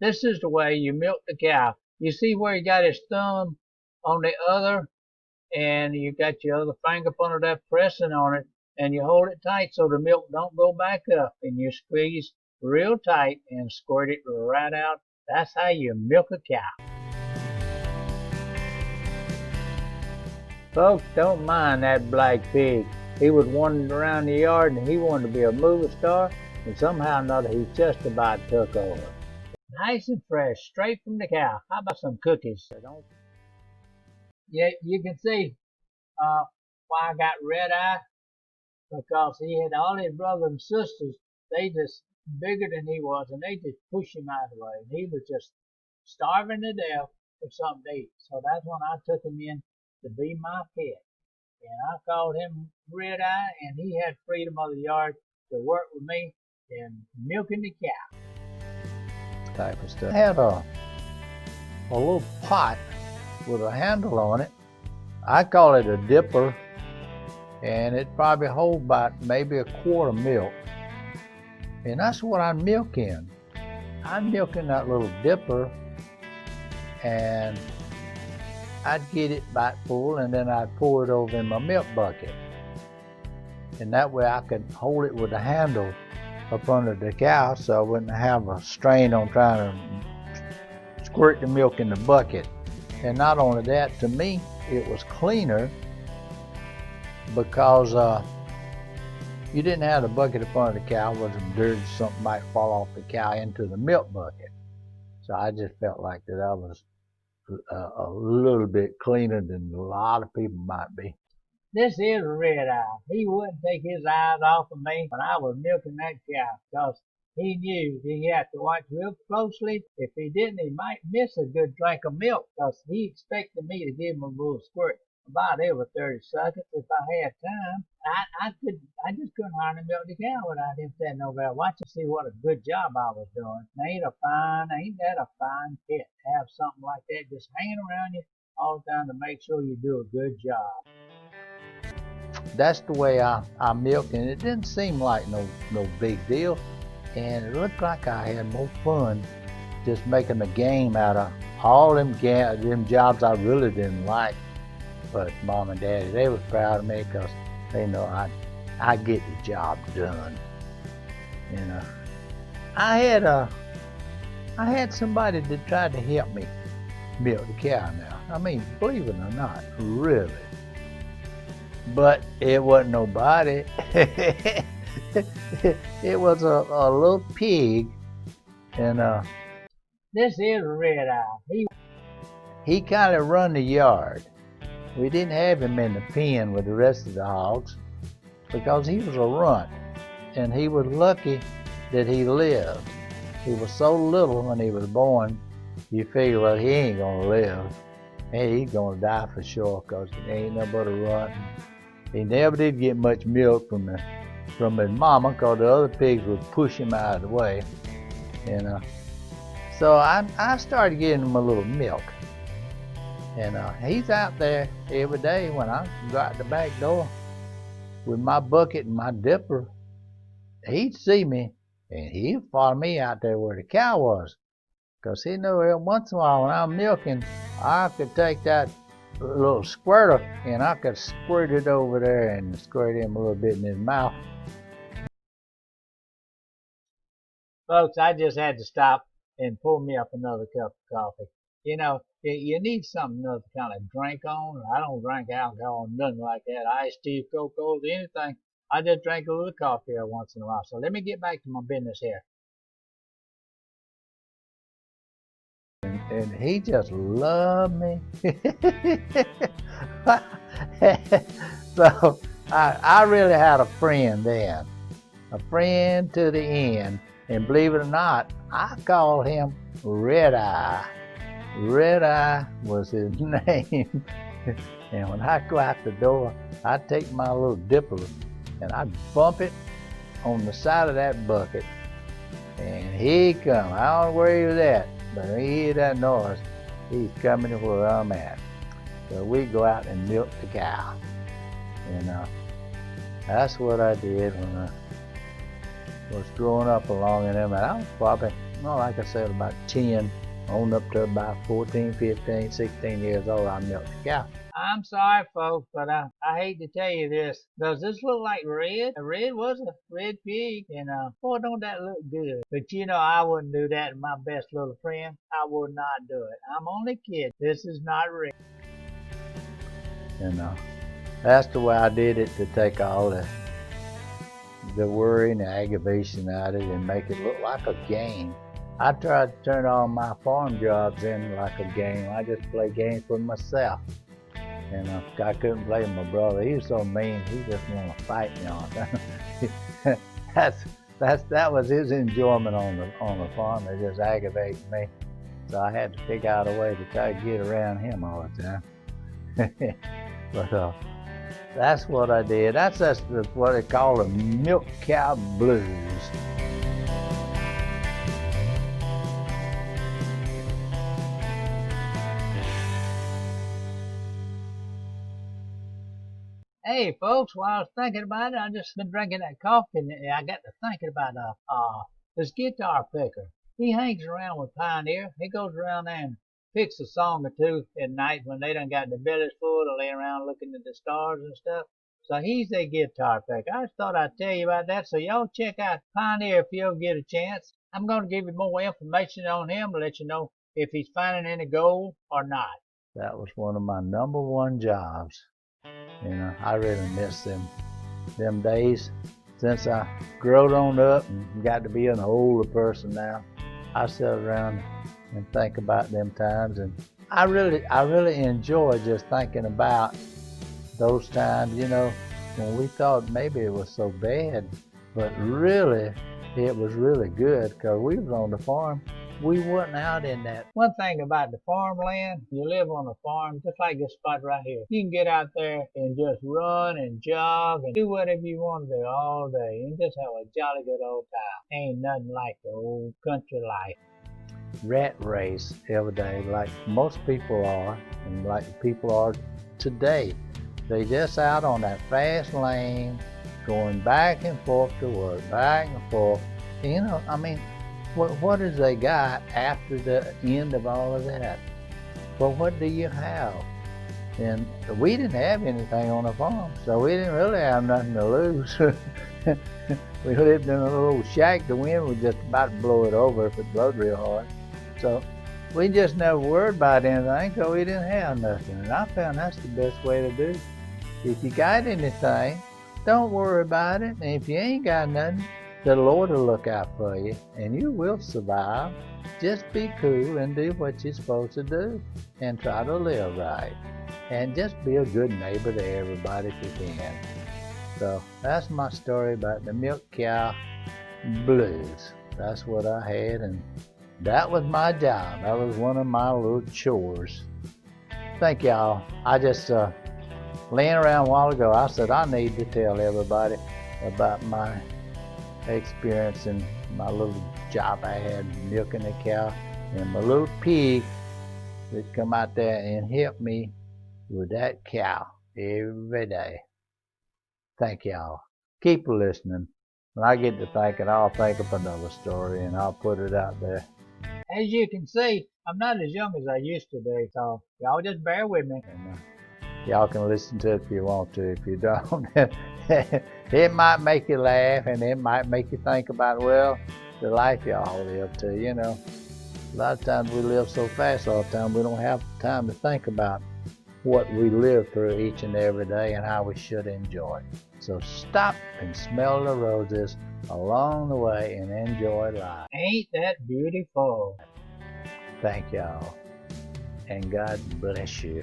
This is the way you milk the cow. You see where he got his thumb on the other, and you got your other finger up under that pressing on it, and you hold it tight so the milk don't go back up, and you squeeze real tight and squirt it right out. That's how you milk a cow. Folks, don't mind that black pig. He was wandering around the yard and he wanted to be a movie star, and somehow or another he just about took over. Nice and fresh, straight from the cow. How about some cookies? Yeah, you can see why I got red eye, because he had all his brothers and sisters. They just bigger than he was, and they just pushed him out of the way. And he was just starving to death for something to eat. So that's when I took him in to be my pet. And I called him Red Eye, and he had freedom of the yard to work with me in milking the cow. Type of stuff. I had a little pot with a handle on it. I call it a dipper, and it probably hold about maybe a quart of milk. And that's what I milk in. I'm milking that little dipper, and I'd get it about full, and then I'd pour it over in my milk bucket. And that way I could hold it with the handle up under the cow, so I wouldn't have a strain on trying to squirt the milk in the bucket. And not only that, to me, it was cleaner because you didn't have the bucket up under the cow. It wasn't dirty, something might fall off the cow into the milk bucket. So I just felt like that I was a little bit cleaner than a lot of people might be. This is Red Eye. He wouldn't take his eyes off of me when I was milking that cow, because he knew he had to watch real closely. If he didn't, he might miss a good drink of milk, because he expected me to give him a little squirt about every 30 seconds if I had time. I just couldn't hardly milk the cow without him standing over there watching to see what a good job I was doing. Ain't that a fine pet to have something like that just hanging around you all the time to make sure you do a good job. That's the way I milk, and it didn't seem like no big deal. And it looked like I had more fun just making a game out of all them jobs I really didn't like. But Mom and Daddy, they were proud of me because they know I get the job done. You know, I had somebody that tried to help me milk the cow now. I mean, believe it or not, really. But it wasn't nobody. It was a little pig, and this is Red Eye. He kind of run the yard. We didn't have him in the pen with the rest of the hogs because he was a runt, and he was lucky that he lived. He was so little when he was born, you figure, well, he ain't gonna live. Hey, he's gonna die for sure, because he ain't nothing but a runt. He never did get much milk from his mama, because the other pigs would push him out of the way. And so I started getting him a little milk. And he's out there every day when I go out the back door with my bucket and my dipper. He'd see me, and he'd follow me out there where the cow was, because he knew every once in a while when I'm milking, I could take that little squirter and I could squirt it over there and squirt him a little bit in his mouth. Folks, I just had to stop and pour me up another cup of coffee. You know, you need something else to kind of drink on. I don't drink alcohol, nothing like that. Iced tea, Cocoa, anything. I just drink a little coffee every once in a while. So let me get back to my business here. And he just loved me. So I really had a friend then, a friend to the end. And believe it or not, I called him Red Eye. Red Eye was his name. And when I go out the door, I'd take my little dipper and I'd bump it on the side of that bucket. And he'd come. I don't know where he was at, but when he heard that noise, he's coming to where I'm at. So we'd go out and milk the cow. And that's what I did when I was growing up along in them. And I was probably well, like I said, about 10 on up to about 14, 15, 16 years old, I milked a cow. I'm sorry, folks, but I hate to tell you this. Does this look like red? A red was a red pig, and boy, don't that look good. But you know, I wouldn't do that to my best little friend. I would not do it. I'm only kidding. This is not red. And that's the way I did it, to take all the worry and the aggravation out of it and make it look like a game. I tried to turn all my farm jobs in like a game. I just play games with myself. And I couldn't blame my brother. He was so mean. He just wanted to fight me all the time. That was his enjoyment on the farm. It just aggravated me. So I had to figure out a way to try to get around him all the time. But that's what I did. That's what they call the milk cow blues. Hey, folks, while I was thinking about it, I just been drinking that coffee, and I got to thinking about this guitar picker. He hangs around with Pioneer. He goes around there and picks a song or two at night when they done got their bellies full to lay around looking at the stars and stuff. So he's a guitar picker. I just thought I'd tell you about that, so y'all check out Pioneer if you'll get a chance. I'm going to give you more information on him to let you know if he's finding any gold or not. That was one of my #1 jobs. I really miss them days. Since I growed on up and got to be an older person now, I sit around and think about them times, and I really enjoy just thinking about those times, when we thought maybe it was so bad, but really it was really good, because we was on the farm. We wasn't out in that. One thing about the farmland, you live on a farm just like this spot right here. You can get out there and just run and jog and do whatever you want to do all day and just have a jolly good old time. Ain't nothing like the old country life. Rat race every day, like most people are, and like people are today. They just out on that fast lane, going back and forth to work, back and forth. What has they got after the end of all of that? Well, what do you have? And we didn't have anything on the farm, so we didn't really have nothing to lose. We lived in a little shack. The wind was just about to blow it over if it blowed real hard. So we just never worried about anything, because we didn't have nothing. And I found that's the best way to do it. If you got anything, don't worry about it. And if you ain't got nothing, the Lord will look out for you, and you will survive. Just be cool and do what you're supposed to do, and try to live right. And just be a good neighbor to everybody if you can. So that's my story about the milk cow blues. That's what I had, and that was my job. That was one of my little chores. Thank y'all. I just laying around a while ago, I said I need to tell everybody about my experience and my little job I had milking a cow, and my little pig that come out there and help me with that cow every day. Thank y'all. Keep listening. When I get to thinking, I'll think of another story and I'll put it out there. As you can see, I'm not as young as I used to be, so y'all just bear with me. And, y'all can listen to it if you want to. If you don't, it might make you laugh, and it might make you think about, well, the life y'all live too. A lot of times we live so fast all the time, we don't have time to think about what we live through each and every day and how we should enjoy it. So stop and smell the roses along the way and enjoy life. Ain't that beautiful? Thank y'all, and God bless you.